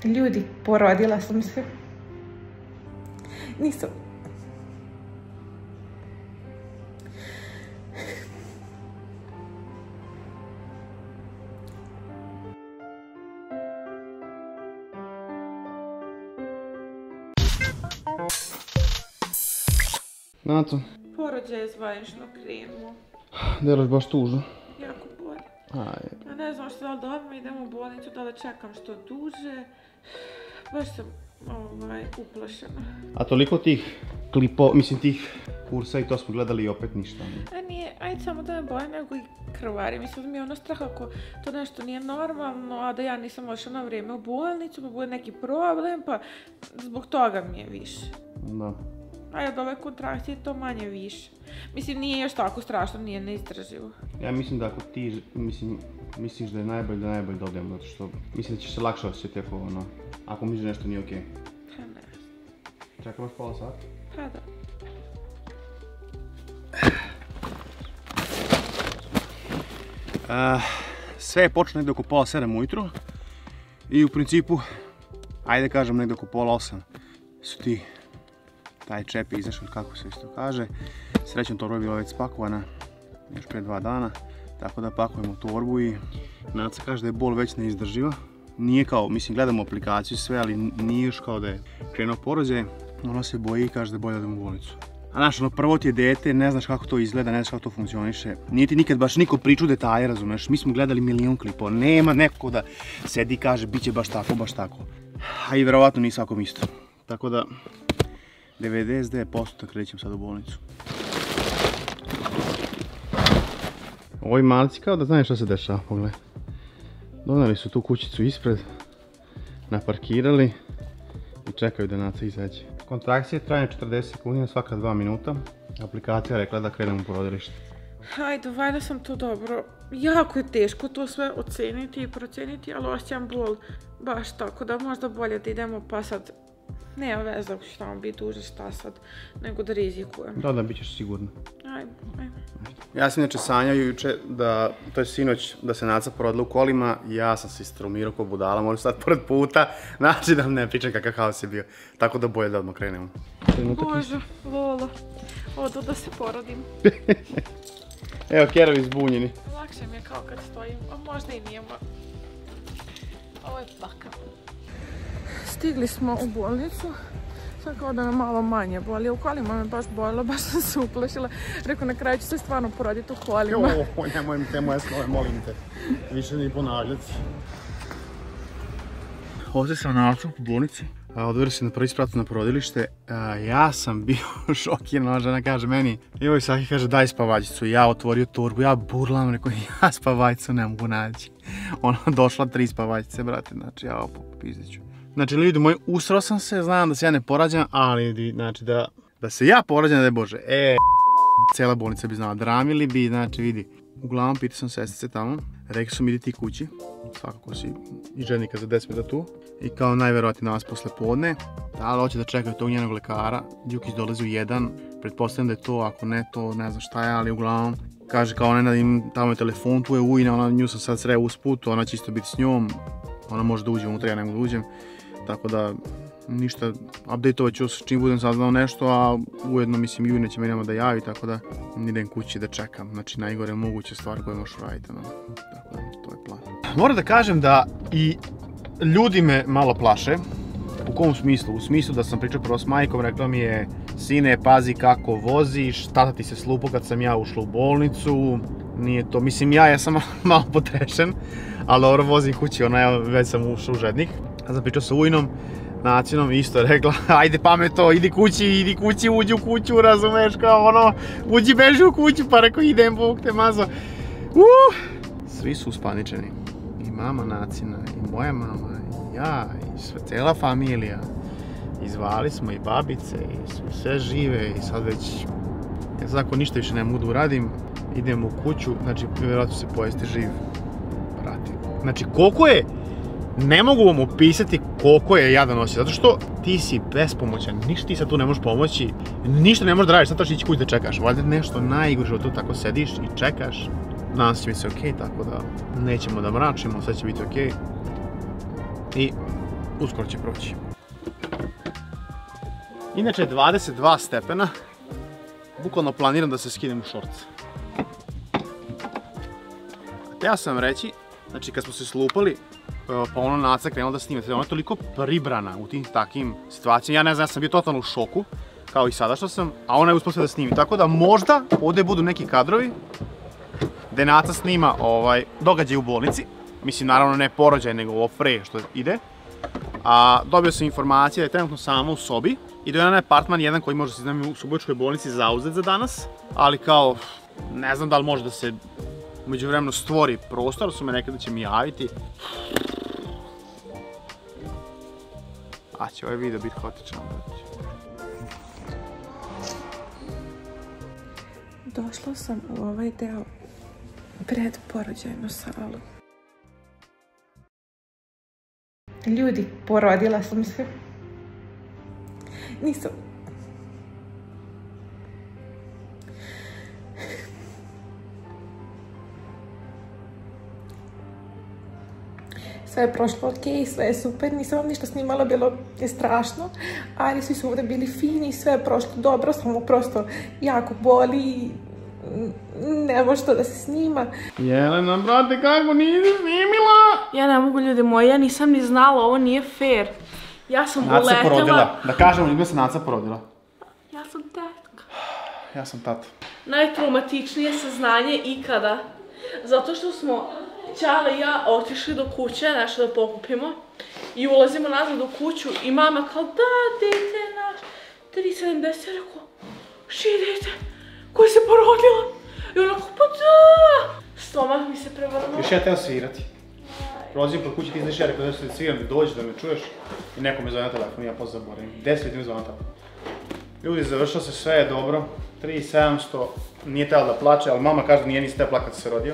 Ljudi, porodila sam se. Nisam. Naco? Porođaj je zvanično krenuo. Delaš baš tužno. Jako boli. Ja ne znam što da li da odmah idem u bolnicu, da li čekam što duže. Baš sam uplašena. A toliko tih klipova, mislim tih kursa i to smo gledali i opet ništa. A nije, ajde samo da me boli nego i krvari. Mislim da mi je ono strah ako to nešto nije normalno, a da ja nisam ošla na vrijeme u bolnicu, pa bude neki problem, pa zbog toga mi je više. Da. A od ove kontrakcije to manje više. Mislim, nije još tako strašno, nije neizdrživo. Ja mislim da ako ti, misliš da je najbolje da odemo, zato što mislim da ćeš se lakše osjećati ako misliš da nešto nije okej. Pa ne. Čekam još pola sata? Pa da. Sve je počelo negdje oko pola 7 ujutru i u principu, ajde kažem negdje oko pola 8 su ti taj čep je izašao, kako se isto kaže. Srećom torba je bila već spakovana još prije 2 dana, tako da pakujemo torbu i Naca kaže da je bol već neizdrživa. Nije kao, mislim gledamo aplikaciju sve, ali nije još kao da je krenuo porođaj. Ona se boji i kaže da je bolje da idemo u bolnicu. A znaš, prvo ti je dete, ne znaš kako to izgleda, ne znaš kako to funkcioniše. Nije ti nikad baš niko priču detalje, razumeš? Mi smo gledali milion klipova, nema neko da sedi i kaže bit će baš tako. A i verovatno nije svakom isto. Tako da 99% da krećem sad u bolnicu. Ovi malci kao da znaju što se dešava, pogledaj. Donali su tu kućicu ispred, naparkirali i čekaju da Naca izađe. Kontrakcije traju 40 sekundi na svaka 2 minuta. Aplikacija rekla da krenemo u porodilište. Hajde, valjda sam to dobro. Jako je teško to sve oceniti i proceniti, ali osjećam bol baš tako da možda bolje da idemo pa sad nema veze ako će tamo biti duže šta sad, nego da rizikujem. Da, bit ćeš sigurno. Ajde. Ja sam inače sanjao juče da, to je sinoć, da se Naca porodila u kolima. Ja sam se istrumirao ko budala, moram sad pored puta, znači da vam ne pričam kakav haos je bio. Tako da bolje da odmah krenemo. Bože, Lola, odu da se porodim. Evo, kerovi zbunjeni. Lakše mi je kao kad stojim, a možda i nije. Ovo je pakao. Stigli smo u bolnicu, sad kao da me malo manje boli, u kolima me baš bolilo, baš sam se uplašila. Rekao, na kraju ću se stvarno poroditi u kolima. Nemoj mi te moje slove, molim te, više ni ponavljati. Ovdje sam na autu u bolnici, odverio se na prvi sprat na porodilište. Ja sam bio šokiran, ona žena kaže meni, joj Saki kaže daj spavačicu, ja otvorio torbu, ja burlam, rekao ja spavačicu ne mogu naći. Ona došla 3 spavačice, brate, znači ja popizdeću. Znači, ljudi moji, usrao sam se, znam da se ja ne porađam, ali znači da se ja porađam, da je Bože, cijela bolnica bi znala, dramili bi, znači vidi. Uglavnom, pitao sam sestrice tamo, rekli su mi idi ti kući, svakako si i žednika za 10 minuta tu, i kao najverovatnije na vas posle podne, ali hoće da čekaju tog njenog lekara, Đukić dolazi u 1, pretpostavljam da je to, ako ne to, ne znam šta je, ali uglavnom, kaže kao ona im tamo je telefon, tu je Ujna, nju sam sad sreo usput, ona će isto biti s njom, ona može da uđe unutra, ja ne mogu da uđem. Tako da, ništa, update-ovat ću čim budem saznao nešto, a ujedno mislim Jujna će meni da javi, tako da idem kući da čekam. Znači, najgore moguće stvari koje možeš raditi, tako da, to je plan. Moram da kažem da i ljudi me malo plaše. U kom smislu? U smislu da sam pričao prvo s majkom, rekla mi je sine, pazi kako voziš, tata ti se slupo kad sam ja ušla u bolnicu, nije to, mislim ja sam malo potrešen, ali dobro vozim kući, već sam ušao u Žednik. Ja sam pričao sa Ujnom, Nacinom, isto je rekla, ajde pameto, idi kući, uđi u kuću, razumeš, kao uđi, beži u kuću, pa rekao idem, Bog te mazo. Svi su uspaničeni, i mama Nacina, i moja mama, i ja, i cijela familija. I zvali smo i babice, i sve žive, i sad već, ja sad ako ništa više ne mogu da uradim, idem u kuću, znači vjerojatno se pojesti živ, vratim. Znači koliko je, ne mogu vam opisati koliko je jadan osjećaj, zato što ti si bespomoćan, ništa ti sad tu ne možeš pomoći, ništa ne možeš da radiš, sad trebaš ići kući da čekaš, valjda nešto najgore od tu tako sediš i čekaš, danas će biti sve okej, tako da nećemo da mračimo, sve će biti okej. I uskoro će proći. Inače je 22 stepena, bukvalno planiram da se skinem u šorc. Hteo sam reći, znači kad smo se slupali, pa ono Naca krenula da snime, ona je toliko pribrana u tim takvim situacijama, ja ne znam, ja sam bio totalno u šoku, kao i sada što sam, a ona je uspela sve da snimi, tako da možda ovdje budu neki kadrovi gde Naca snima događaj u bolnici, mislim naravno ne porođaj nego ovo pre što ide, a dobio sam informacije da je trenutno sama u sobi i da je onaj apartman jedan koji može se iznajmi u Subotičkoj bolnici zauzet za danas, ali kao ne znam da li može da se u međuvremenu stvori prostor, su me nekada će mi javiti. A će ovaj video biti hotičan. Došla sam u ovaj deo pred porođajnu salu. Ljudi, porodila sam se. Nisam. Sve je prošlo ok, sve je super, nisam vam ništa snimala, bilo je strašno, ali svi su ovdje bili fini, sve je prošlo dobro, samo prosto jako boli, ne može to da se snima. Jelena, brate, kako nisi snimila? Ja ne mogu, ljudi moji, ja nisam ni znala, ovo nije fair. Ja sam uletela... Naca se porodila, da kažemo, ljubila se Naca porodila. Ja sam tetka. Ja sam tata. Najtraumatičnije saznanje ikada, zato što smo Ćale i ja otišli do kuće, nešto da pokupimo i ulazimo nazad u kuću i mama kao da, dete naš, 3,70, rekao, šije dete, koje se porodila? I ona kao, pa da! Stomak mi se prevrnuo. Još ja teo svirati. Prolazim po kući, ti znaš ja rekao da se sviram, da dođeš da me čuješ i neko me zove na telefon i ja posle zaboravim. 10 ljudi me zove na telefon. Ljudi, završilo se, sve je dobro, 3.700, nije tela da plače, ali mama kaže da nije nisi teo plakat se rodio.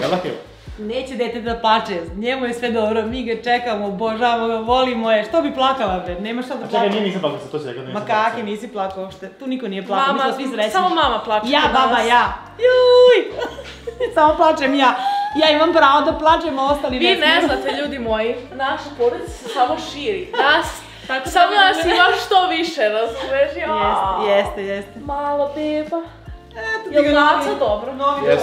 Jel da, Kilo? Neće dete da plače, njemu je sve dobro, mi ga čekamo, obožavamo ga, volimo je, što bi plakala bre, nema šta da plače. Čekaj, nisam plakao se, to si rekao da nisam plakao se. Ma kaki, nisi plakao uopšte, tu niko nije plakao, mi smo svi srećni. Samo mama plače. Ja, baba, ja. Juj! Samo plačem ja. Ja imam pravo da plačem, a ostali ne smiju. Vi ne znate, ljudi moji, naša porodica se samo širi. Samo nas ima što više, razumeš? Jeste. Malo beba. Jel Naca dobro?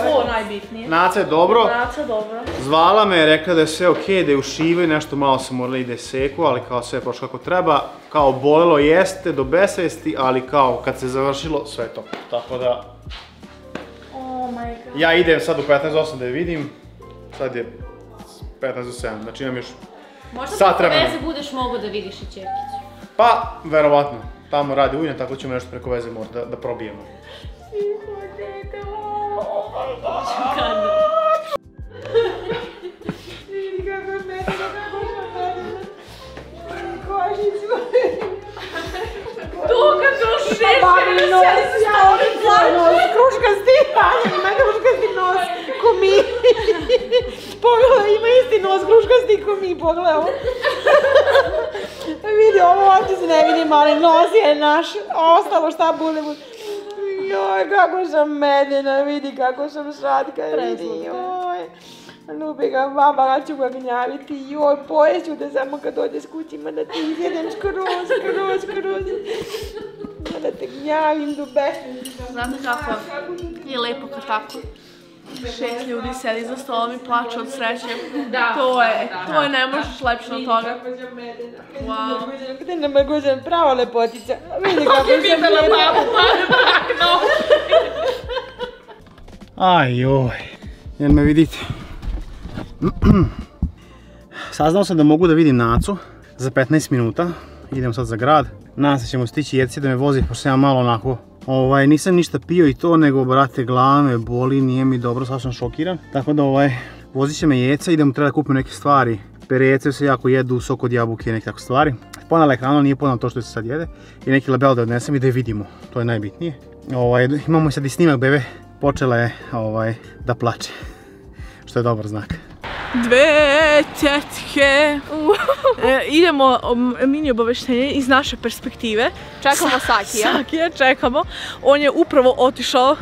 Ovo najbitnije. Naca je dobro. Naca dobro. Zvala me, rekla da je sve okej, da je ušivaju, nešto malo se morala ide seku, ali kao sve je prošlo kako treba. Kao bolelo jeste do besvesti, ali kao kad se završilo, sve je to. Tako da... Oh my god. Ja idem sad u 15:08 da je vidim. Sad je 15:07, znači imam još sat vremena. Možda preko veze budeš mogao da vidiš i ćerkicu. Pa, verovatno. Tamo radi ujna, tako ćemo nešto preko veze morati da probijemo. Vidi kako je medena, kako je medena. Kožicu. To kako šešće, seli se stoli plače. Kruškasti, ima kruškasti nos, ko mi. Pogledaj, ima isti nos, kruškasti ko mi, pogledaj ovo. Vidi, ovo ovdje se ne vidim, ali nos je naš, ostalo šta bude. Joj, kako sam medena, vidi kako sam slatka, vidi, joj. Ljubi ga, baba, ću ga gnjaviti, joj, pojeću da samo kad dođe s kućima da ti izjedem skroz. Da te gnjavim do besmislica. Znate kako je lepo kad tako 6 ljudi sedi za stolom i plače od sreće. To je ne možeš lepše od toga. Wow. Gde nam je gođan, prava lepotica. Vidi kako sam medena. Aj joj, jel me vidite? Saznao sam da mogu da vidim Nacu za 15 minuta. Idemo sad za grad. Nadam se ćemo stići Jeci da me vozi, pošto sam ja malo onako... nisam ništa pio i to, nego brate glava me boli, nije mi dobro, sad sam šokiran. Tako da vozit će me Jeca, idemo treba da kupim neke stvari. Perece se jako jedu, sok od jabuke i neke tako stvari. Ponala ekranu, nije ponala to što se sad jede. I neki label da odnesem i da je vidimo, to je najbitnije. Imamo sad i snimak bebe, počela je da plače, što je dobar znak. Dve tetke. Idemo mini obaveštenje iz naše perspektive. Čekamo Sakija. Sakija čekamo. On je upravo otišao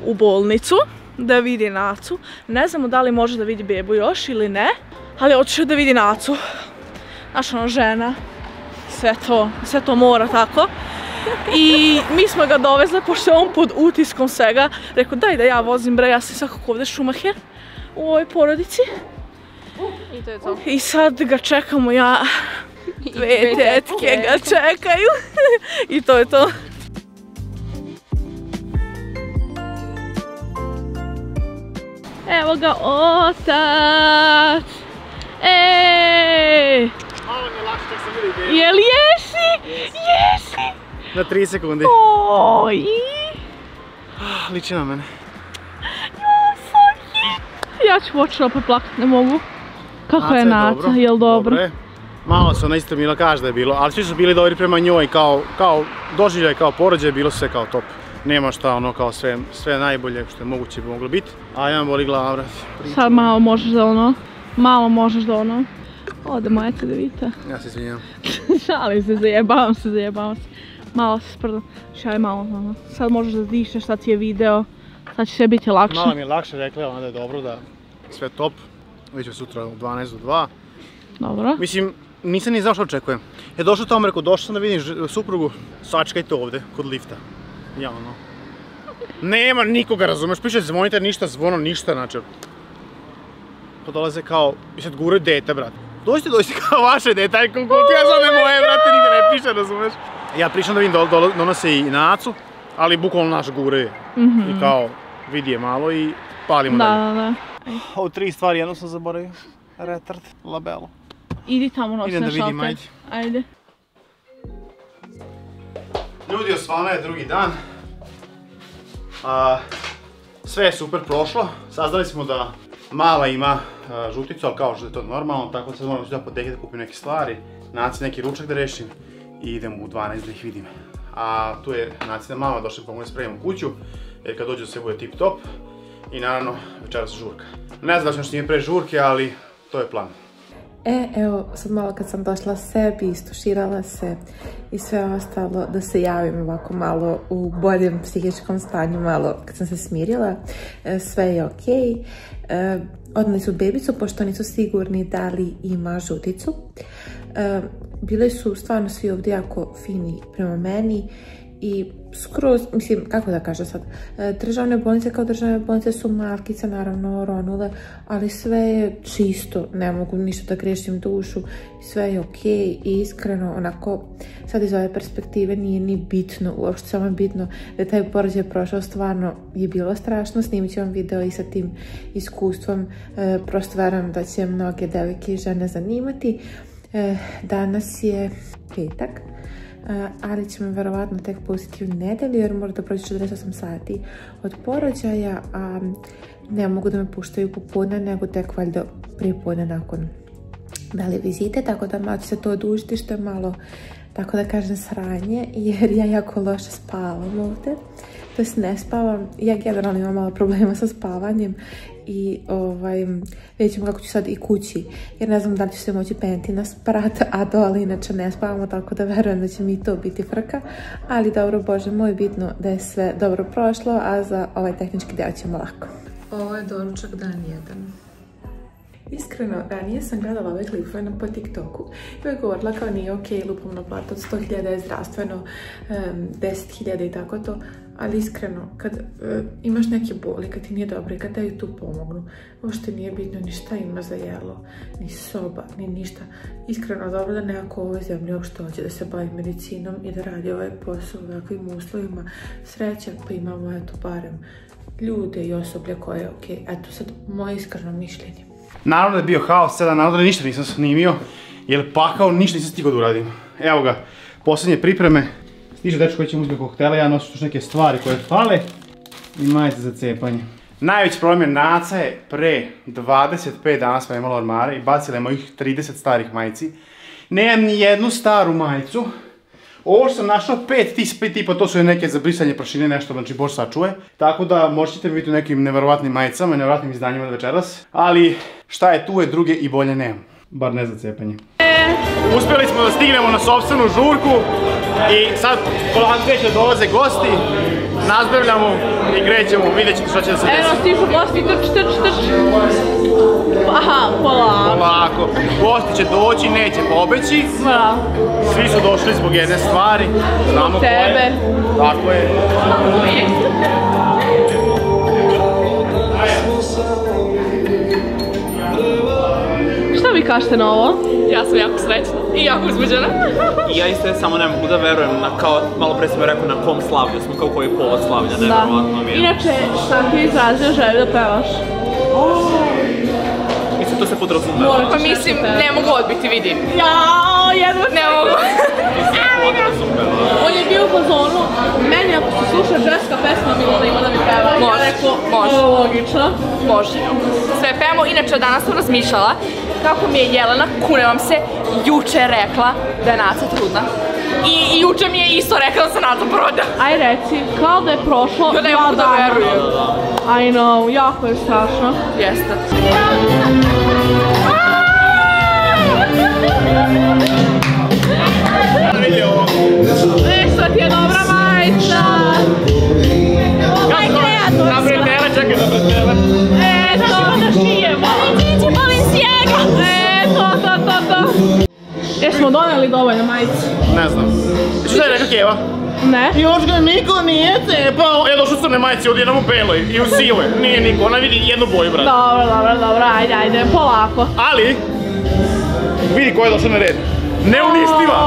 u bolnicu da vidi Nacu. Ne znamo da li može da vidi bebu još ili ne, ali otišao da vidi Nacu. Znaš, ono, žena, sve to mora tako. I mi smo ga dovezli, pošto je on pod utiskom svega, rekao daj da ja vozim bre, ja sam svakako ovdje šumaher u ovoj porodici. I to je to. I sad ga čekamo, dve tetke ga čekaju. I to je to. Evo ga otac! Ej! Malo mi je lakše čak sam vidio ideju. Jel jesi? Jesi! Na 3 sekundi. Oj! Liči na mene. Ja ću početi opet plakat, ne mogu. Kako je Naca, jel dobro? Dobro je. Malo se ona isto Mila kaže da je bilo, ali svi su bili dobri prema njoj, kao doživljaj, kao porođaj, bilo sve kao top. Nema šta ono kao sve najbolje što je moguće bi moglo biti. A ja me boli glava, vrat. Sad malo možeš da ono. Ode moja te da vidite. Ja se izvinjam. Šalim se, zajebavam se. Malo se sprdam. Šaj malo ono. Sad možeš da dišeš, sad ti je video. Sad će sve biti lakše. Malo mi je lakše, rekla je ona da je dobro, da sve top. Vidjet ću sutra u 12 do 2. Dobro. Mislim, nisam ni znao što očekujem. Je došao tamo, rekao, došao sam da vidim suprugu, sačekajte ovdje, kod lifta. Ja ono... Nema nikoga, razumeš, piše zvonite, ništa zvono, ništa, znači... To dolaze kao, i sad guraju dete, brat. Dođite kao vaše dete, aj koliko ja znam je moje, brate, nigde ne piše, razumeš. Ja pričam da vidim donose i Nacu, ali bukvalno naš guraju. I kao, vidi je malo i palimo dalje. Da. Ovo 3 stvari, jedno sam zaboravio. Retard, labelo. Idi tamo nosi na šalter. Idem da vidim, ajde. Ljudi, osvano je drugi dan. Sve je super prošlo. Saznali smo da Mala ima žuticu, ali kao što je to normalno, tako da sad moram da apoteke da kupim neke stvari, Naci neki ručak da rešim i idem u 12 da ih vidim. A tu je Nacina mama došla pomoći da spremimo kuću, jer kad dođe sve bude tip top i naravno večeras žurka. Ne znam da ćemo što nije pre žurke, ali to je plan. Evo, sad malo kad sam došla sebi, istuširala se i sve ostalo, da se javim ovako malo u boljem psihičkom stanju, malo kad sam se smirila, sve je okej. Odneli su bebicu, pošto nisu sigurni da li ima žuticu. Bili su stvarno svi ovdje jako fini prema meni i skroz, mislim, kako da kažem sad, državne bolnice kao državne bolnice su malkice naravno ronule, ali sve je čisto, ne mogu ništa da grešim dušu, sve je okej i iskreno, onako, sad iz ove perspektive nije ni bitno, uopšte samo je bitno da taj porođaj prošao, stvarno je bilo strašno, snimit ću vam video i sa tim iskustvom, prosto verujem da će mnoge devojke i žene zanimati. Danas je petak, ali će me verovatno tek pustiti u nedelju jer mora da prođe 48 sati od porođaja, a ne mogu da me puštaju popodne nego tek valjda prepodne nakon vele vizite, tako da malo će se to odužiti što je malo, tako da kažem, sranje, jer ja jako loše spavam ovdje, to jest ne spavam, ja generalno imam malo problema sa spavanjem i vidjet ćemo kako ću sad i kući, jer ne znam da li ću se moći peniti na sprat, a dole inače ne spavamo, tako da verujem da će mi to biti frka, ali dobro, Bože moj, bitno da je sve dobro prošlo, a za ovaj tehnički deo ćemo lako. Ovo je doručak dan 1. Iskreno, ranije sam gledala ove klipove po TikToku i uvijek govorila kao nije okej, lupom na platu od 100.000 je zdravstveno, 10.000 i tako to, ali iskreno, kad imaš neke boli, kad ti nije dobro i kad daju tu pomognu, uopšte nije bitno ni šta ima za jelo, ni soba, ni ništa. Iskreno, dobro da nekako u ovoj zemlji uopšte hoće da se bavi medicinom i da radi ovaj posao u ovakvim uslovima. Sreća, pa imamo eto barem ljude i osoblje koje je okej. Eto sad moje iskreno mišljenje. Naravno da je bio haos, sada naravno da ništa nisam snimio, jer pakao ništa nisam stigao da uradim. Evo ga, posljednje pripreme, stiže dečko koji će uzeti koktela, ja nosim još neke stvari koje fale i majice za cepanje. Najveći problem je Naca je pre 25 dana smo imali ormare i bacila je mojih 30 starih majici. Nemam ni jednu staru majicu. Ovo što sam našao 5 tipa, to su neke za brisanje prašine, nešto, znači Bož sačuve. Tako da možete vidjeti u nekim neverovatnim majicama i neverovatnim izdanjima od večeras. Ali šta je tu je, druge i bolje nemam. Bar ne za cepanje. Uspjeli smo da stignemo na sopstvenu žurku i sad polako kreće dolaze gosti. Nazdravljamo i krećemo, vidjet ćete šta će da se desi. Evo stižu gosti, trč. Aha, polako. Polako. Gosti će doći, neće pobeći. Bravo. Svi su došli zbog jedne stvari. Znamo koje. Tebe. Tako je. Šta vi kažete na ovo? Ja sam jako srećna i jako uzbuđena. I ja isto samo ne mogu da verujem na kao, malo pre sam rekao na kom slavlju smo, kao koji povod slavlja, nevjerovatno mi je. Inače, šta ti izrazio želju da pevaš? Mislim, to se podrazumeva. Pa mislim, ne mogu odbiti, vidi. Jao, jedva Ne mogu. On je bio u fazonu, meni ako se sluša ženska pesma, bilo da ima da mi peva. Može, Ja rekao, može. Logično. Može. Sve pevamo, inače danas sam razmišljala kako mi je Jelena, kunem vam se, juče rekla da je Naca trudna. I juče mi je isto rekla da se Naca poroda. Aj reci, kao da je prošlo Ja ne 2 mogu da dana. verujem. I know, jako je strašno. Jeste. Što ti je dobra majica? Aj kreator. Napred tele, čekaj, napred tele. Eto, da šijemo. Cici Balenciaga. To. Jesmo doneli dovoljno majice? Ne znam. Što je rekao Keva? Ne. Još ga niko nije cepao. Ja došao crne majice, odjednom u beloj i u sivoj. Nije niko, ona vidi jednu boju, brate. Dobro, ajde, polako. Ali, vidi ko je došao na red. Neuništiva!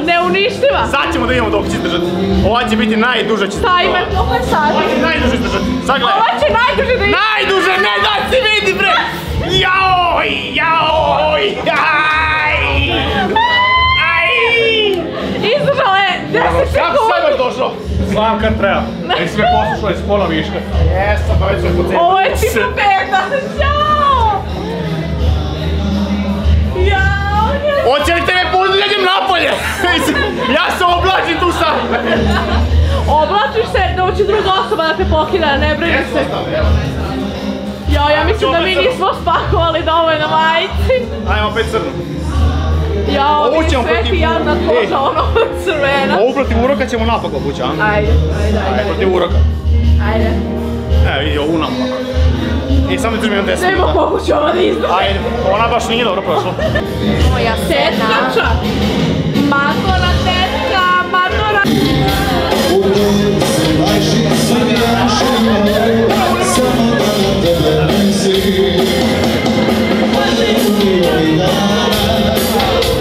Neuništiva! Sad ćemo da vidimo dok će izdržati. Ova će biti najduža će izdržati. Timer, koliko je sati? Ova će najduže izdržati. Sad gledaj. Ova će najduže da Najduže, ne da se vidi, bre! Jaoj! izdržala je 10 Kako sekundi. sad baš došao? Znam kad treba. Nek sve poslušali s pola viška. Jesam, pa već sam po Ovo je cipopeda. Jao! Hoće li te me pustiti da idem napolje? Ja se oblačim tu sad. Oblačiš se, doći druga osoba da te pokida, ne brini se. Ja mislim da mi nismo spakovali dovoljno majici. Ajmo opet crno. Ovo mi ćemo sve protiv- ti jadna koža, ono crvena. Ovu protiv uroka ćemo napak obući, a? Ajde. Protiv uroka. Ajde. Vidi, ovu napak. I samo 3 minut 10 Nema minuta. moguće ovo da izdrži. Ajde, ona baš nije dobro prošla. Moja Tetkača. Matora tetka, matora.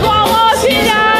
Golotinja!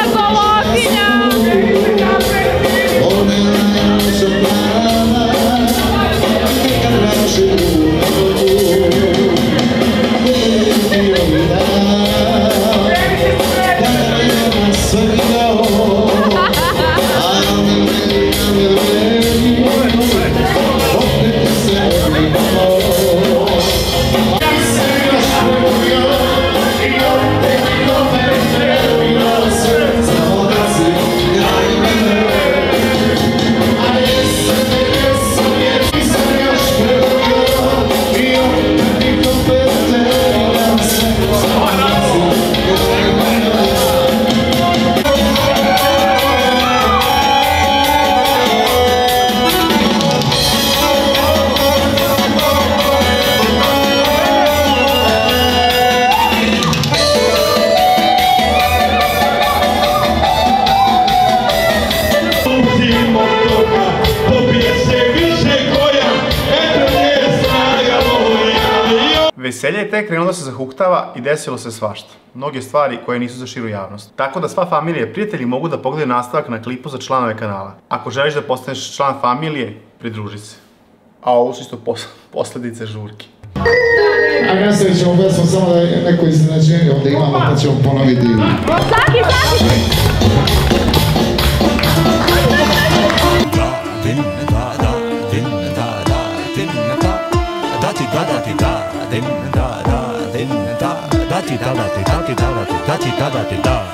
Veselje je tek krenulo da se zahuktava i desilo se svašta. Mnoge stvari koje nisu za širu javnost. Tako da sva familija i prijatelji mogu da pogledaju nastavak na klipu za članove kanala. Ako želiš da postaneš član familije, pridruži se. A ovo su isto posljedice žurke. A nastavit ćemo pesmu samo da neko iznenađenje onda imamo pa ćemo ponoviti. Da